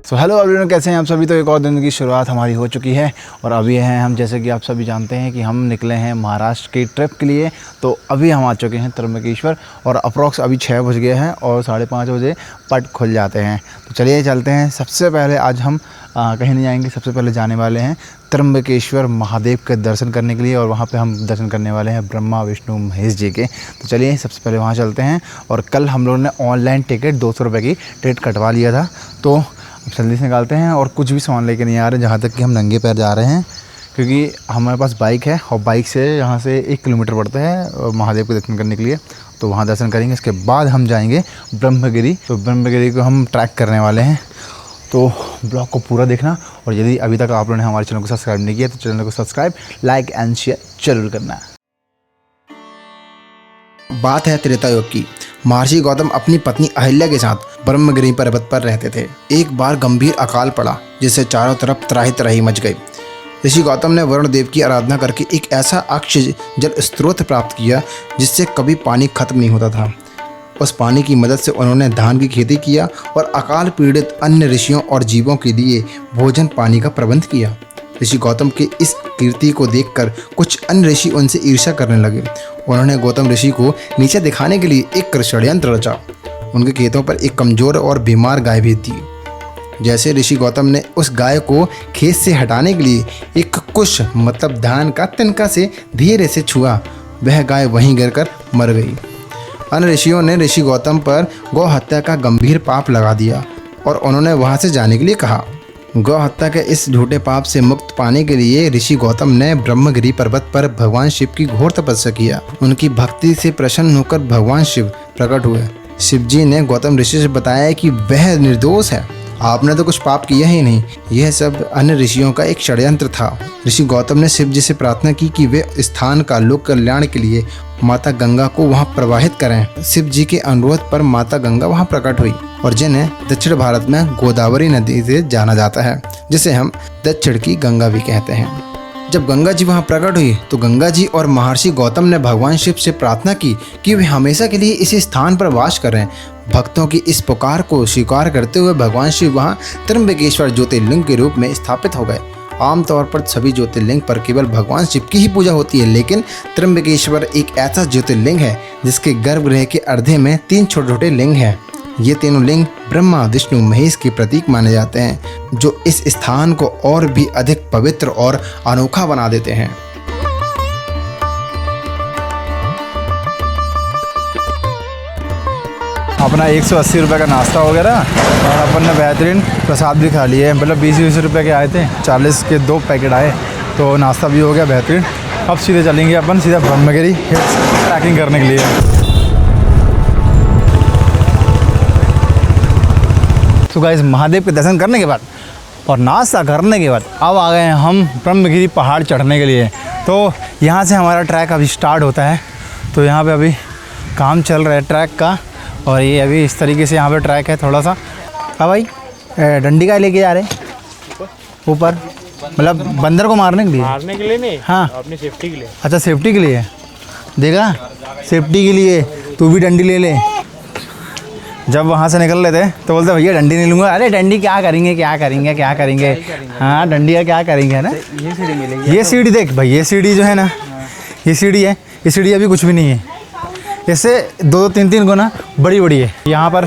So hello everyone, कैसे हैं आप सभी। तो एक और दिन की शुरुआत हमारी हो चुकी है और अभी हैं हम, जैसे कि आप सभी जानते हैं कि हम निकले हैं महाराष्ट्र की ट्रिप के लिए। तो अभी हम आ चुके हैं त्र्यंबकेश्वर और अप्रॉक्स अभी 6 बज गए हैं और 5:30 बजे पट खुल जाते हैं। तो चलिए चलते हैं। सबसे पहले आज हम कहीं नहीं जाएंगे, सबसे पहले जाने वाले हैं त्र्यंबकेश्वर महादेव के दर्शन करने के लिए और वहाँ पे हम दर्शन करने वाले हैं ब्रह्मा विष्णु महेश जी के। तो चलिए सबसे पहले वहाँ चलते हैं। और कल हम लोगों ने ऑनलाइन टिकट 200 रुपये की टिकट कटवा लिया था, तो अब जल्दी से निकालते हैं। और कुछ भी सामान लेके नहीं आ रहे, जहाँ तक कि हम नंगे पैर जा रहे हैं, क्योंकि हमारे पास बाइक है और बाइक से यहाँ से 1 किलोमीटर पड़ता है महादेव के दर्शन करने के लिए। तो वहाँ दर्शन करेंगे, इसके बाद हम जाएंगे ब्रह्मगिरी। तो ब्रह्मगिरी को हम ट्रैक करने वाले हैं, तो ब्लॉग को पूरा देखना। और यदि अभी तक आप लोगों ने हमारे चैनल को सब्सक्राइब नहीं किया तो चैनल को सब्सक्राइब, लाइक एंड शेयर जरूर करना। बात है त्रेता युग की। महर्षि गौतम अपनी पत्नी अहिल्या के साथ ब्रह्मगिरी पर्वत पर रहते थे। एक बार गंभीर अकाल पड़ा, जिससे चारों तरफ त्राही त्राही मच गई। ऋषि गौतम ने वरुण देव की आराधना करके एक ऐसा अक्षय जल स्रोत प्राप्त किया जिससे कभी पानी खत्म नहीं होता था। उस पानी की मदद से उन्होंने धान की खेती किया और अकाल पीड़ित अन्य ऋषियों और जीवों के लिए भोजन पानी का प्रबंध किया। ऋषि गौतम के इस कीर्ति को देखकर कुछ अन्य ऋषि उनसे ईर्ष्या करने लगे। उन्होंने गौतम ऋषि को नीचे दिखाने के लिए एक षड्यंत्र रचा। उनके खेतों पर एक कमजोर और बीमार गाय भेज दी। जैसे ऋषि गौतम ने उस गाय को खेत से हटाने के लिए एक कुश मतलब धान का तिनका से धीरे से छुआ, वह गाय वहीं गिरकर मर गई। अन्य ऋषियों ने ऋषि गौतम पर गौ हत्या का गंभीर पाप लगा दिया और उन्होंने वहां से जाने के लिए कहा। गौ हत्या के इस झूठे पाप से मुक्त पाने के लिए ऋषि गौतम ने ब्रह्मगिरी पर्वत पर भगवान शिव की घोर तपस्या किया। उनकी भक्ति से प्रसन्न होकर भगवान शिव प्रकट हुए। शिव जी ने गौतम ऋषि से बताया कि वह निर्दोष है, आपने तो कुछ पाप किया ही नहीं, यह सब अन्य ऋषियों का एक षड्यंत्र था। ऋषि गौतम ने शिव जी से प्रार्थना की कि वे स्थान का लोक कल्याण के लिए माता गंगा को वहां प्रवाहित करें। शिव जी के अनुरोध पर माता गंगा वहां प्रकट हुई और जिन्हें दक्षिण भारत में गोदावरी नदी से जाना जाता है, जिसे हम दक्षिण की गंगा भी कहते हैं। जब गंगा जी वहां प्रकट हुई तो गंगा जी और महर्षि गौतम ने भगवान शिव से प्रार्थना की कि वे हमेशा के लिए इसी स्थान पर वास करें। भक्तों की इस पुकार को स्वीकार करते हुए भगवान शिव वहां त्र्यंबकेश्वर ज्योतिर्लिंग के रूप में स्थापित हो गए। आमतौर पर सभी ज्योतिर्लिंग पर केवल भगवान शिव की ही पूजा होती है, लेकिन त्र्यंबकेश्वर एक ऐसा ज्योतिर्लिंग है जिसके गर्भगृह के अर्धे में 3 छोटे छोटे लिंग हैं। ये तीनों लिंग ब्रह्मा विष्णु महेश के प्रतीक माने जाते हैं, जो इस स्थान को और भी अधिक पवित्र और अनोखा बना देते हैं। अपना 180 रुपये का नाश्ता वगैरह और अपन ने बेहतरीन प्रसाद भी खा लिए। मतलब 20-20 रुपये के आए थे, 40 के 2 पैकेट आए, तो नाश्ता भी हो गया बेहतरीन। अब सीधे चलेंगे अपन सीधा ब्रह्मगिरी ट्रैकिंग करने के लिए। तो गाइस, महादेव के दर्शन करने के बाद और नाश्ता करने के बाद अब आ गए हैं हम ब्रह्मगिरी पहाड़ चढ़ने के लिए। तो यहाँ से हमारा ट्रैक अभी स्टार्ट होता है। तो यहाँ पे अभी काम चल रहा है ट्रैक का, और ये अभी इस तरीके से यहाँ पे ट्रैक है थोड़ा सा। हाँ भाई, डंडी का लेके जा रहे ऊपर, मतलब बंदर को मारने के लिए नहीं, हाँ अपनी सेफ्टी के लिए। अच्छा, सेफ्टी के लिए देखा, सेफ्टी के लिए तू भी डंडी ले ले। जब वहाँ से निकल लेते तो बोलते भैया डंडी नहीं लूँगा। अरे डंडी क्या करेंगे, क्या करेंगे, क्या करेंगे, हाँ डंडी क्या करेंगे, है ना। ये सीढ़ी मिलेगी, ये सीढ़ी देख भाई, ये सीढ़ी जो है ना, ये सीढ़ी है, ये सीढ़ी अभी कुछ भी नहीं है, इससे 2-3 गुना बड़ी बड़ी है। यहाँ पर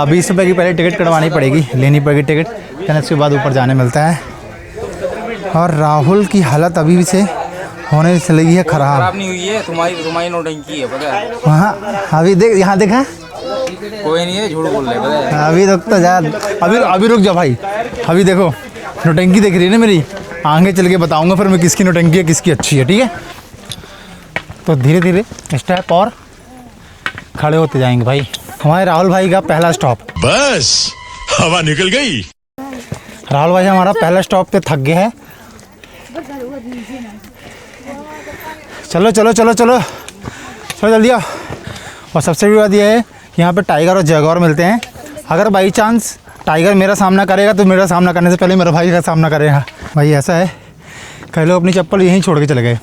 20 रुपये की पहले टिकट कटवानी पड़ेगी, लेनी पड़ेगी टिकट, फिर उसके बाद ऊपर जाने मिलता है। और राहुल की हालत अभी से होने से लगी है खराब नहीं हुई है, तुम्हारी नौटंकी है पता है। वहाँ अभी देख, यहाँ देखा, कोई नहीं है, झूठ बोल रहे पता है। अभी रुक तो जा, अभी रुक जा भाई। अभी देखो नौटंकी देख रही है ना मेरी, आगे चल के बताऊँगा फिर मैं किसकी नौटंकी है किसकी अच्छी है, ठीक है। तो धीरे धीरे स्टेप और खड़े होते जाएंगे भाई। हमारे राहुल भाई का पहला स्टॉप, बस हवा निकल गई। राहुल भाई हमारा पहला स्टॉप पे थक गया है। चलो चलो चलो चलो चलो जल्दी आओ। और सबसे बड़ी बात यह है, यहाँ पे टाइगर और जगौर मिलते हैं। अगर बाई चांस टाइगर मेरा सामना करेगा तो मेरा सामना करने से पहले मेरा भाई का सामना करेगा। भाई ऐसा है, कई लोग अपनी चप्पल यहीं छोड़ के चले गए,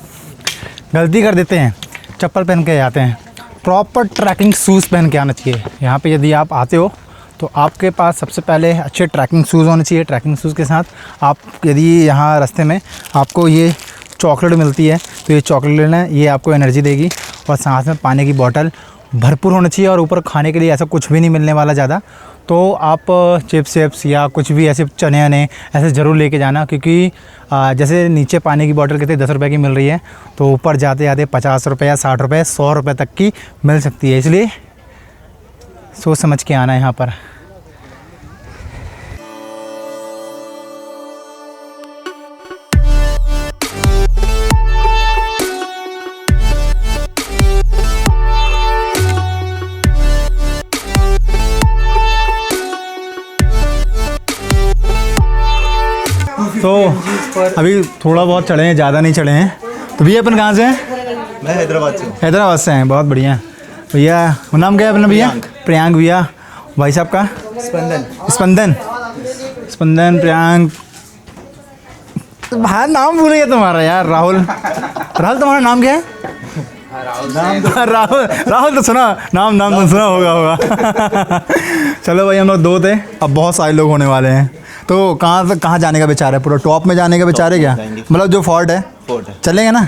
गलती कर देते हैं, चप्पल पहन के आते हैं। प्रॉपर ट्रैकिंग शूज़ पहन के आना चाहिए। यहाँ पे यदि आप आते हो तो आपके पास सबसे पहले अच्छे ट्रैकिंग शूज़ होने चाहिए। ट्रैकिंग शूज़ के साथ आप यदि यहाँ रास्ते में आपको ये चॉकलेट मिलती है तो ये चॉकलेट लेना है, ये आपको एनर्जी देगी। और साथ में पानी की बोतल भरपूर होनी चाहिए और ऊपर खाने के लिए ऐसा कुछ भी नहीं मिलने वाला ज़्यादा। तो आप चिप्स चिप्स या कुछ भी ऐसे चने अने ऐसे ज़रूर लेके जाना, क्योंकि जैसे नीचे पानी की बोतल कितने 10 रुपये की मिल रही है, तो ऊपर जाते जाते 50 रुपये या 60 रुपये 100 रुपये तक की मिल सकती है। इसलिए सोच समझ के आना है यहाँ पर। तो अभी थोड़ा बहुत चढ़े हैं, ज़्यादा नहीं चढ़े हैं। तो भैया अपन कहाँ से हैं? मैं हैदराबाद से हूँ। हैदराबाद से हैं, बहुत बढ़िया भैया। नाम क्या है अपना भैया? प्रियांक भैया। भाई साहब का? स्पंदन प्रियांक। भाई नाम भूल गया तुम्हारा यार। राहुल तुम्हारा नाम क्या है? राहुल तो सुना, नाम तो सुना होगा। चलो भाई, हम लोग 2 थे, अब बहुत सारे लोग होने वाले हैं। तो कहाँ जाने का विचार है? पूरा टॉप में जाने का विचार है क्या? मतलब जो फोर्ट है चलेंगे ना?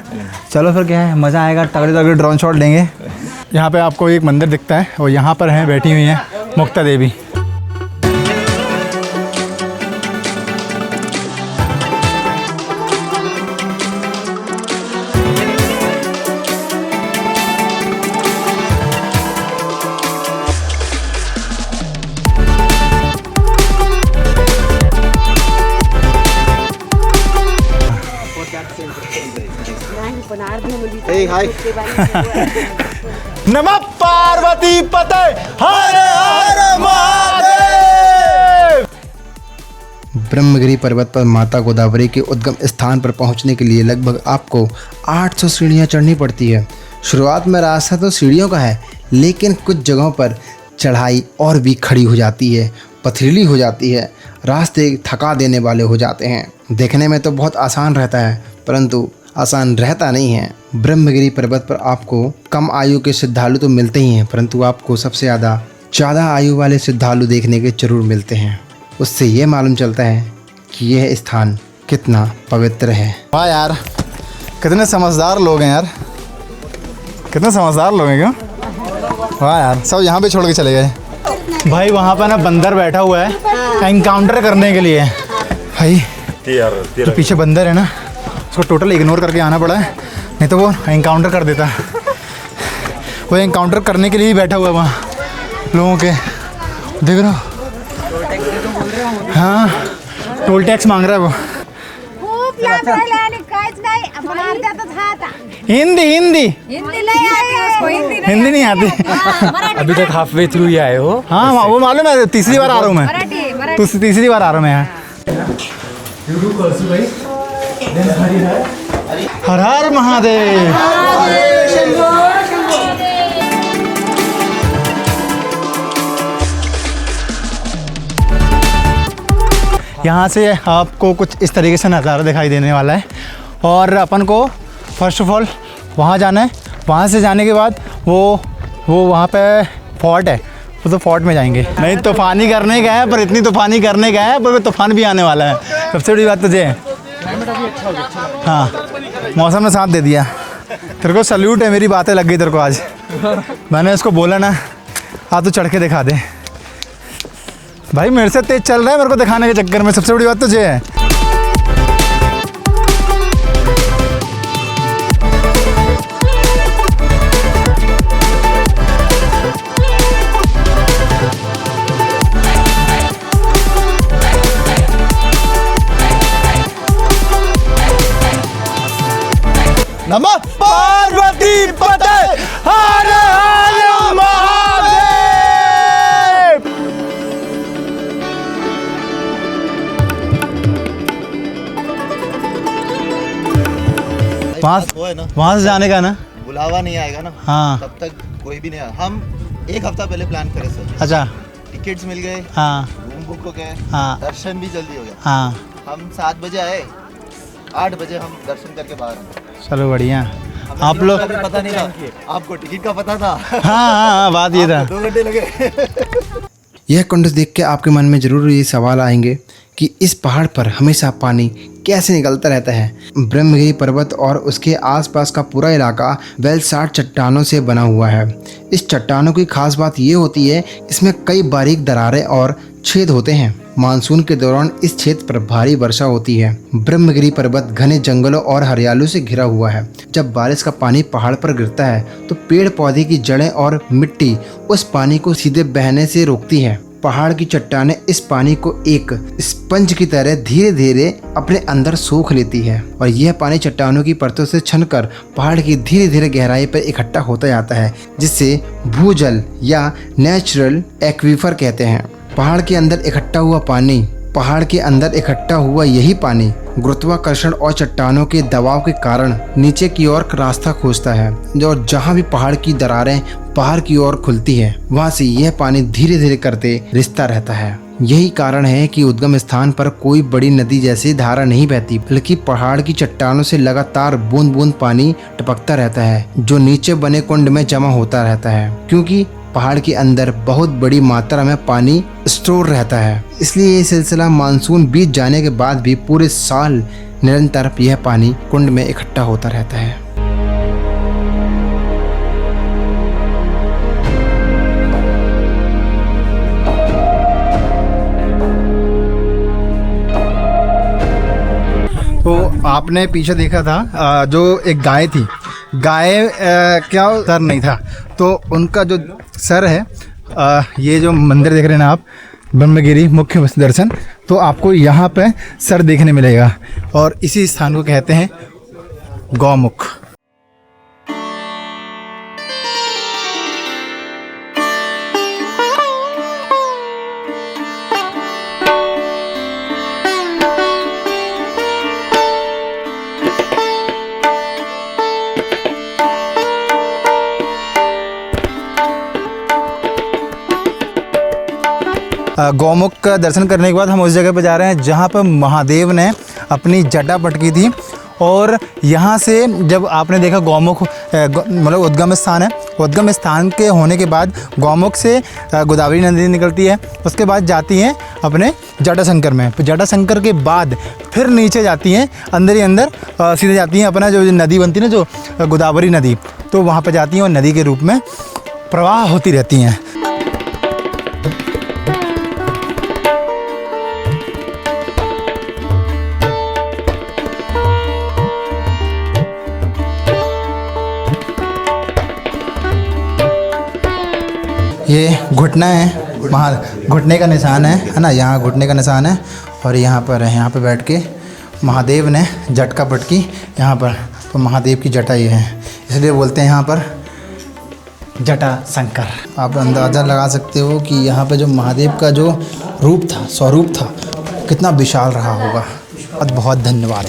चलो फिर क्या है, मज़ा आएगा। तगड़े ड्रोन शॉट लेंगे। यहाँ पे आपको एक मंदिर दिखता है और यहाँ पर हैं बैठी हुई हैं मुक्ता देवी। नमः पार्वती पते हर हर महादेव। ब्रह्मगिरी पर्वत पर माता गोदावरी के उद्गम स्थान पर पहुंचने के लिए लगभग आपको 800 सीढ़ियां चढ़नी पड़ती है। शुरुआत में रास्ता तो सीढ़ियों का है, लेकिन कुछ जगहों पर चढ़ाई और भी खड़ी हो जाती है, पथरीली हो जाती है, रास्ते थका देने वाले हो जाते हैं। देखने में तो बहुत आसान रहता है, परंतु आसान रहता नहीं है। ब्रह्मगिरी पर्वत पर आपको कम आयु के श्रद्धालु तो मिलते ही हैं, परंतु आपको सबसे ज़्यादा आयु वाले श्रद्धालु देखने के जरूर मिलते हैं। उससे ये मालूम चलता है कि यह स्थान कितना पवित्र है। वाह यार, कितने समझदार लोग हैं यार, कितने समझदार लोग हैं क्यों। वाह यार, सब यहाँ पे छोड़ के चले गए। भाई वहाँ पर ना बंदर बैठा हुआ है एनकाउंटर करने के लिए। भाई जो पीछे बंदर है ना, उसको टोटल इग्नोर करके आना पड़ा है, नहीं तो वो एनकाउंटर कर देता। वो एनकाउंटर करने के लिए ही बैठा हुआ है वहाँ लोगों के, देख रहे हो? हाँ, टोल टैक्स मांग रहा है वो। हिंदी नहीं आती। अभी तक हाफवे थ्रू ही आए हो? हाँ वो मालूम है, तीसरी बार आ रहा हूँ मैं। तीसरी बार आ रहा हूँ मैं यहाँ। हर हर महादेव। यहाँ से आपको कुछ इस तरीके से नज़ारा दिखाई देने वाला है। और अपन को फर्स्ट ऑफ ऑल वहाँ जाना है। वहाँ से जाने के बाद वो वहाँ पे फोर्ट है, वो तो फोर्ट में जाएंगे। नहीं तूफ़ानी करने गए हैं, पर इतनी तूफ़ानी करने गए हैं पर तूफ़ान भी आने वाला है। सबसे बड़ी बात तुझे हाँ, मौसम ने साथ दे दिया। तेरे को सल्यूट है, मेरी बातें लग गई तेरे को आज। मैंने इसको बोला ना, आ तू चढ़ के दिखा दे। भाई मेरे से तेज चल रहा है, मेरे को दिखाने के चक्कर में। सबसे बड़ी बात तुझे है। नमः पार्वती पते हर हर महादेव। वहाँ से जाने का ना बुलावा नहीं आएगा ना, हाँ, तब तक कोई भी नहीं आया। हम 1 हफ्ता पहले प्लान करे सर। अच्छा, टिकट्स मिल गए, हाँ रूम बुक हो गए, हाँ दर्शन भी जल्दी हो गया। हाँ, हम 7 बजे आए, 8 बजे हम दर्शन करके बाहर आए। चलो बढ़िया। आप लोग पता नहीं था, आपको टिकट का पता था। हाँ, बात ये था। 2 घंटे लगे। यह कुंड देख के आपके मन में जरूर ये सवाल आएंगे कि इस पहाड़ पर हमेशा पानी कैसे निकलता रहता है। ब्रह्मगिरी पर्वत और उसके आसपास का पूरा इलाका वेलसाट चट्टानों से बना हुआ है। इस चट्टानों की खास बात ये होती है, इसमें कई बारीक दरारें और छेद होते हैं। मानसून के दौरान इस क्षेत्र पर भारी वर्षा होती है। ब्रह्मगिरी पर्वत घने जंगलों और हरियाली से घिरा हुआ है। जब बारिश का पानी पहाड़ पर गिरता है तो पेड़ पौधे की जड़ें और मिट्टी उस पानी को सीधे बहने से रोकती है। पहाड़ की चट्टानें इस पानी को एक स्पंज की तरह धीरे धीरे अपने अंदर सोख लेती है और यह पानी चट्टानों की परतों से छनकर पहाड़ की धीरे धीरे गहराई पर इकट्ठा होता जाता है, जिससे भूजल या नेचुरल एक्वीफर कहते हैं। पहाड़ के अंदर इकट्ठा हुआ यही पानी गुरुत्वाकर्षण और चट्टानों के दबाव के कारण नीचे की ओर रास्ता खोजता है, और जहाँ भी पहाड़ की दरारें बाहर की ओर खुलती है वहाँ से यह पानी धीरे धीरे करते रिसता रहता है। यही कारण है कि उद्गम स्थान पर कोई बड़ी नदी जैसी धारा नहीं बहती, बल्कि पहाड़ की चट्टानों से लगातार बूंद बूंद पानी टपकता रहता है, जो नीचे बने कुंड में जमा होता रहता है। क्योंकि पहाड़ के अंदर बहुत बड़ी मात्रा में पानी स्टोर रहता है, इसलिए ये सिलसिला मानसून बीत जाने के बाद भी पूरे साल निरंतर यह पानी कुंड में इकट्ठा होता रहता है। तो आपने पीछे देखा था जो एक गाय थी, गाय क्या सर नहीं था, तो उनका जो सर है, ये जो मंदिर देख रहे हैं ना आप, ब्रह्मगिरी मुख्य दर्शन, तो आपको यहाँ पे सर देखने मिलेगा और इसी स्थान को कहते हैं गौमुख। गौमुख का दर्शन करने के बाद हम उस जगह पर जा रहे हैं जहाँ पर महादेव ने अपनी जटा पटकी थी, और यहाँ से जब आपने देखा गौमुख मतलब उद्गम स्थान है, उद्गम स्थान के होने के बाद गौमुख से गोदावरी नदी निकलती है, उसके बाद जाती हैं अपने जटाशंकर में, जटाशंकर के बाद फिर नीचे जाती हैं अंदर ही अंदर सीधे जाती हैं अपना जो नदी बनती है ना, जो गोदावरी नदी, तो वहाँ पर जाती हैं और नदी के रूप में प्रवाह होती रहती हैं। ये घुटना है, वहाँ घुटने का निशान है ना, यहाँ घुटने का निशान है, और यहाँ पर है, यहाँ पर बैठ के महादेव ने जटका पटकी यहाँ पर, तो महादेव की जटा ये है, इसलिए बोलते हैं यहाँ पर जटा शंकर। आप अंदाज़ा लगा सकते हो कि यहाँ पे जो महादेव का जो रूप था, स्वरूप था, कितना विशाल रहा होगा। बहुत बहुत धन्यवाद।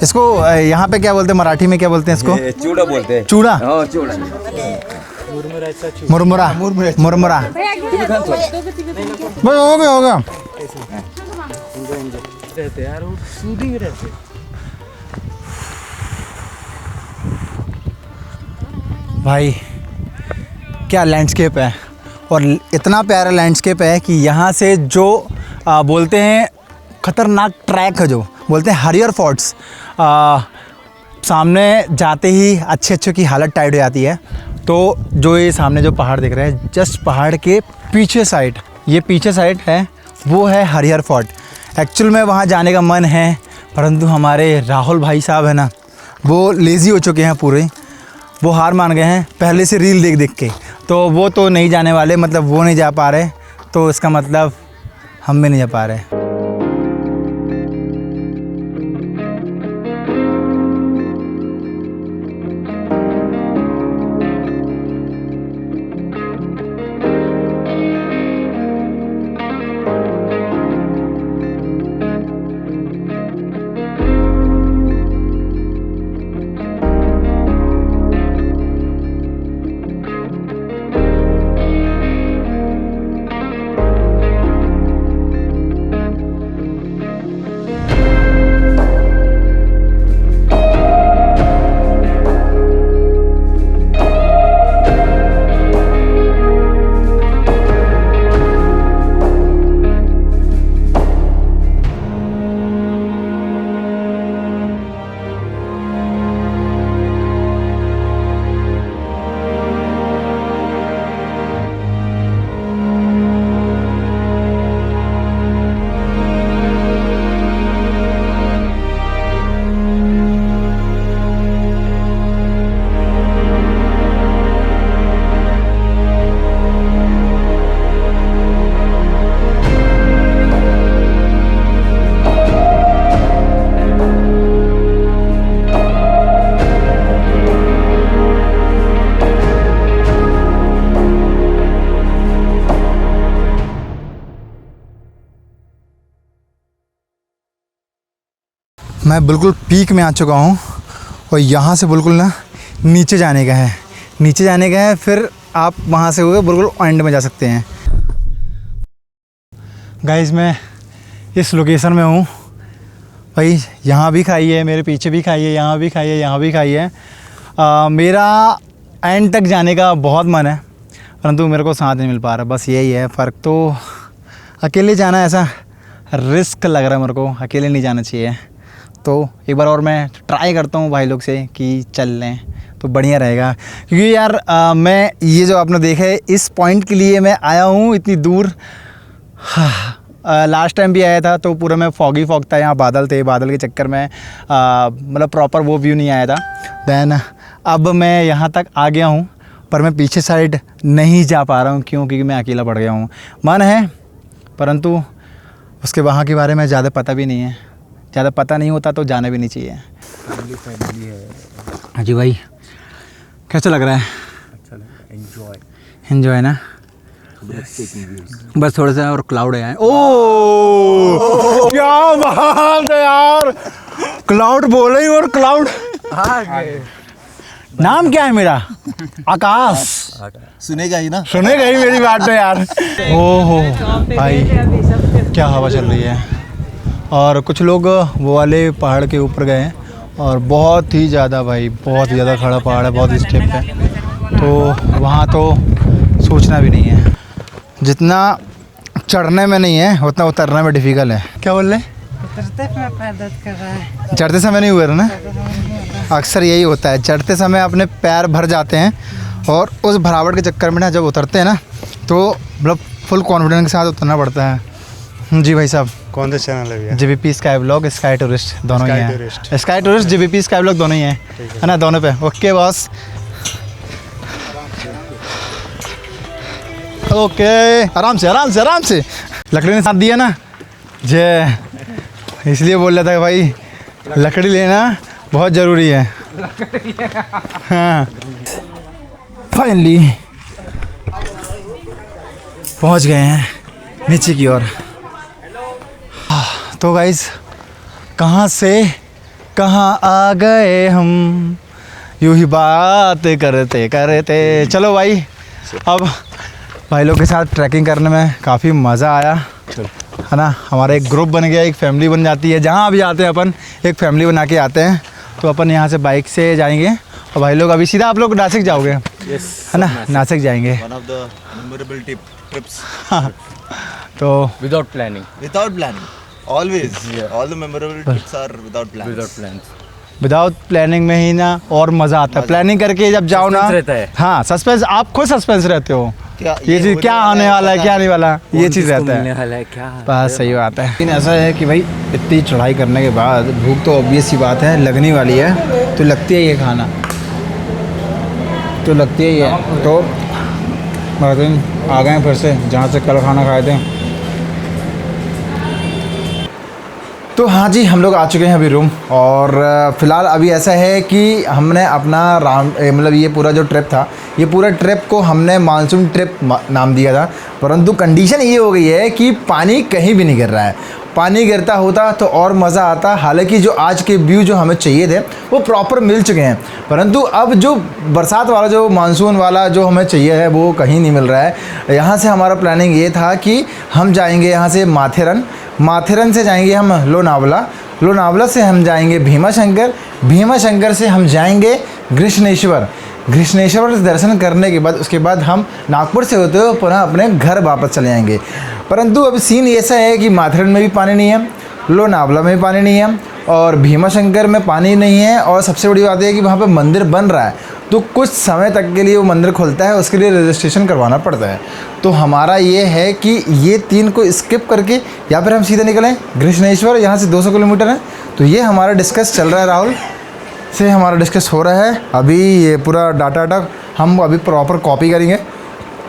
इसको यहाँ पे क्या बोलते हैं, मराठी में क्या बोलते हैं इसको? चूड़ा बोलते हैं। चूड़ा, चूड़ा, मुरमुरा, मुरमुरा। हो गया, हो गया। रहते यार, वो सूदिंग रहते। भाई क्या लैंडस्केप है, और इतना प्यारा लैंडस्केप है कि यहाँ से जो बोलते हैं ख़तरनाक ट्रैक है, जो बोलते हैं हरियर फोर्ट्स, सामने जाते ही अच्छे की हालत टाइट हो जाती है। तो जो ये सामने जो पहाड़ दिख रहा है, जस्ट पहाड़ के पीछे साइड, ये पीछे साइड है, वो है हरियर फोर्ट। एक्चुअल में वहाँ जाने का मन है, परंतु हमारे राहुल भाई साहब है ना, वो लेज़ी हो चुके हैं पूरे, वो हार मान गए हैं पहले से रील देख के, तो वो तो नहीं जाने वाले, मतलब वो नहीं जा पा रहे, तो इसका मतलब हम भी नहीं जा पा रहे। मैं बिल्कुल पीक में आ चुका हूँ और यहाँ से बिल्कुल ना नीचे जाने का है, नीचे जाने का है, फिर आप वहाँ से हुए बिल्कुल एंड में जा सकते हैं। गाइस मैं इस लोकेशन में हूँ भाई, यहाँ भी खाई है, मेरे पीछे भी खाई है, यहाँ भी खाई है, यहाँ भी खाई है। मेरा एंड तक जाने का बहुत मन है, परंतु मेरे को साथ नहीं मिल पा रहा, बस यही है फ़र्क। तो अकेले जाना ऐसा रिस्क लग रहा है मेरे को, अकेले नहीं जाना चाहिए। तो एक बार और मैं ट्राई करता हूँ भाई लोग से कि चल लें तो बढ़िया रहेगा, क्योंकि यार मैं ये जो आपने देखा है इस पॉइंट के लिए मैं आया हूँ इतनी दूर। लास्ट टाइम भी आया था तो पूरा मैं फॉग था, यहाँ बादल थे, बादल के चक्कर में मतलब प्रॉपर वो व्यू नहीं आया था। दैन अब मैं यहाँ तक आ गया हूँ, पर मैं पीछे साइड नहीं जा पा रहा हूँ, क्यों? क्योंकि मैं अकेला पड़ गया हूँ। मन है परंतु उसके वहाँ के बारे में ज़्यादा पता भी नहीं है, ज़्यादा पता नहीं होता तो जाना भी नहीं चाहिए। फैमिली है। हाँ जी भाई, कैसा लग रहा है? अच्छा लगा, एंजॉय एंजॉय ना, बस थोड़ा सा और क्लाउड है। ओ क्या बात है यार, क्लाउड बोले ही और क्लाउड। नाम क्या है मेरा? आकाश। सुनेगा ही ना, सुनेगा ही मेरी बात तो यार। ओहो भाई क्या हवा चल रही है, और कुछ लोग वो वाले पहाड़ के ऊपर गए हैं और बहुत ही ज़्यादा भाई, बहुत ही ज़्यादा खड़ा पहाड़ है, बहुत ही स्टेप है, तो वहाँ तो सोचना भी नहीं है। जितना चढ़ने में नहीं है उतना उतरने में डिफ़िकल्ट है। क्या बोल रहे? चढ़ते समय नहीं हुआ ना, अक्सर यही होता है, चढ़ते समय अपने पैर भर जाते हैं और उस भरावट के चक्कर में ना जब उतरते हैं ना तो मतलब फुल कॉन्फिडेंस के साथ उतरना पड़ता है। जी भाई साहब, कौन सा चैनल है भैया? JBP sky blog, sky tourist दोनों ही हैं। Sky tourist, JBP sky blog दोनों ही हैं, है ना, दोनों पे। ओके बॉस, ओके, आराम से आराम से आराम से। लकड़ी ने साथ दिया ना जय, इसलिए बोल रहा था भाई लकड़ी लेना बहुत ज़रूरी है। हाँ फाइनली पहुंच गए हैं नीचे की ओर। तो गाइस कहाँ से कहाँ आ गए हम, यूँ ही बात करते करते। चलो भाई, अब भाई लोग के साथ ट्रैकिंग करने में काफ़ी मज़ा आया, है ना। हमारा एक ग्रुप बन गया, एक फैमिली बन जाती है। जहाँ भी आते हैं अपन एक फैमिली बना के आते हैं। तो अपन यहाँ से बाइक से जाएंगे और भाई लोग अभी सीधा आप लोग नासिक जाओगे, है ना, नासिक जाएंगे। One of the memorable trips. तो without planning always all the memorable trips are without plans. Without planning में ही ना और मज़ा आता है। प्लानिंग करके जब जाओ ना, रहता है। हाँ सस्पेंस, आप खुद सस्पेंस रहते हो, क्या ये चीज़ क्या आने वाला है, क्या आने वाला, ये चीज़ रहता है। वाला है क्या? बस सही बात है। लेकिन ऐसा है कि भाई इतनी चढ़ाई करने के बाद भूख तो ऑब्वियस सी बात है लगनी वाली है, तो लगती है ये खाना तो लगती है ये। तो आ गए फिर से जहाँ से कल खाना खाए थे। तो हाँ जी, हम लोग आ चुके हैं अभी रूम, और फ़िलहाल अभी ऐसा है कि हमने अपना मतलब ये पूरा जो ट्रिप था, ये पूरा ट्रिप को हमने मानसून ट्रिप नाम दिया था, परंतु कंडीशन ये हो गई है कि पानी कहीं भी नहीं गिर रहा है। पानी गिरता होता तो और मज़ा आता। हालांकि जो आज के व्यू जो हमें चाहिए थे वो प्रॉपर मिल चुके हैं, परंतु अब जो बरसात वाला जो मानसून वाला जो हमें चाहिए है वो कहीं नहीं मिल रहा है। यहाँ से हमारा प्लानिंग ये था कि हम जाएंगे यहाँ से माथेरन से जाएंगे हम लोनावला से हम जाएंगे भीमा शंकर से हम जाएंगे कृष्णेश्वर से दर्शन करने के बाद उसके बाद हम नागपुर से होते हुए पुनः अपने घर वापस चले जाएंगे। परंतु अब सीन ऐसा है कि माथेरन में भी पानी नहीं है, लोनावला में भी पानी नहीं है और भीमा शंकर में पानी नहीं है, और सबसे बड़ी बात यह है कि वहाँ पे मंदिर बन रहा है, तो कुछ समय तक के लिए वो मंदिर खुलता है, उसके लिए रजिस्ट्रेशन करवाना पड़ता है। तो हमारा ये है कि ये 3 को स्किप करके या फिर हम सीधे निकलें कृष्णेश्वर, यहाँ से 200 किलोमीटर है। तो ये हमारा डिस्कस चल रहा है, राहुल से हमारा डिस्कस हो रहा है अभी। ये पूरा डाटा हम अभी प्रॉपर कॉपी करेंगे।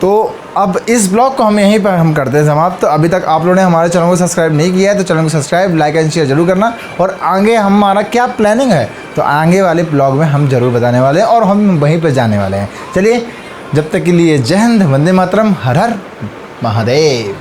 तो अब इस ब्लॉग को हम यहीं पर हम करते हैं समाप्त। तो अभी तक आप लोगों ने हमारे चैनल को सब्सक्राइब नहीं किया है तो चैनल को सब्सक्राइब, लाइक एंड शेयर जरूर करना। और आगे हमारा क्या प्लानिंग है तो आगे वाले ब्लॉग में हम ज़रूर बताने वाले हैं और हम वहीं पर जाने वाले हैं। चलिए, जब तक के लिए जय हिंद, वंदे मातरम, हर हर महादेव।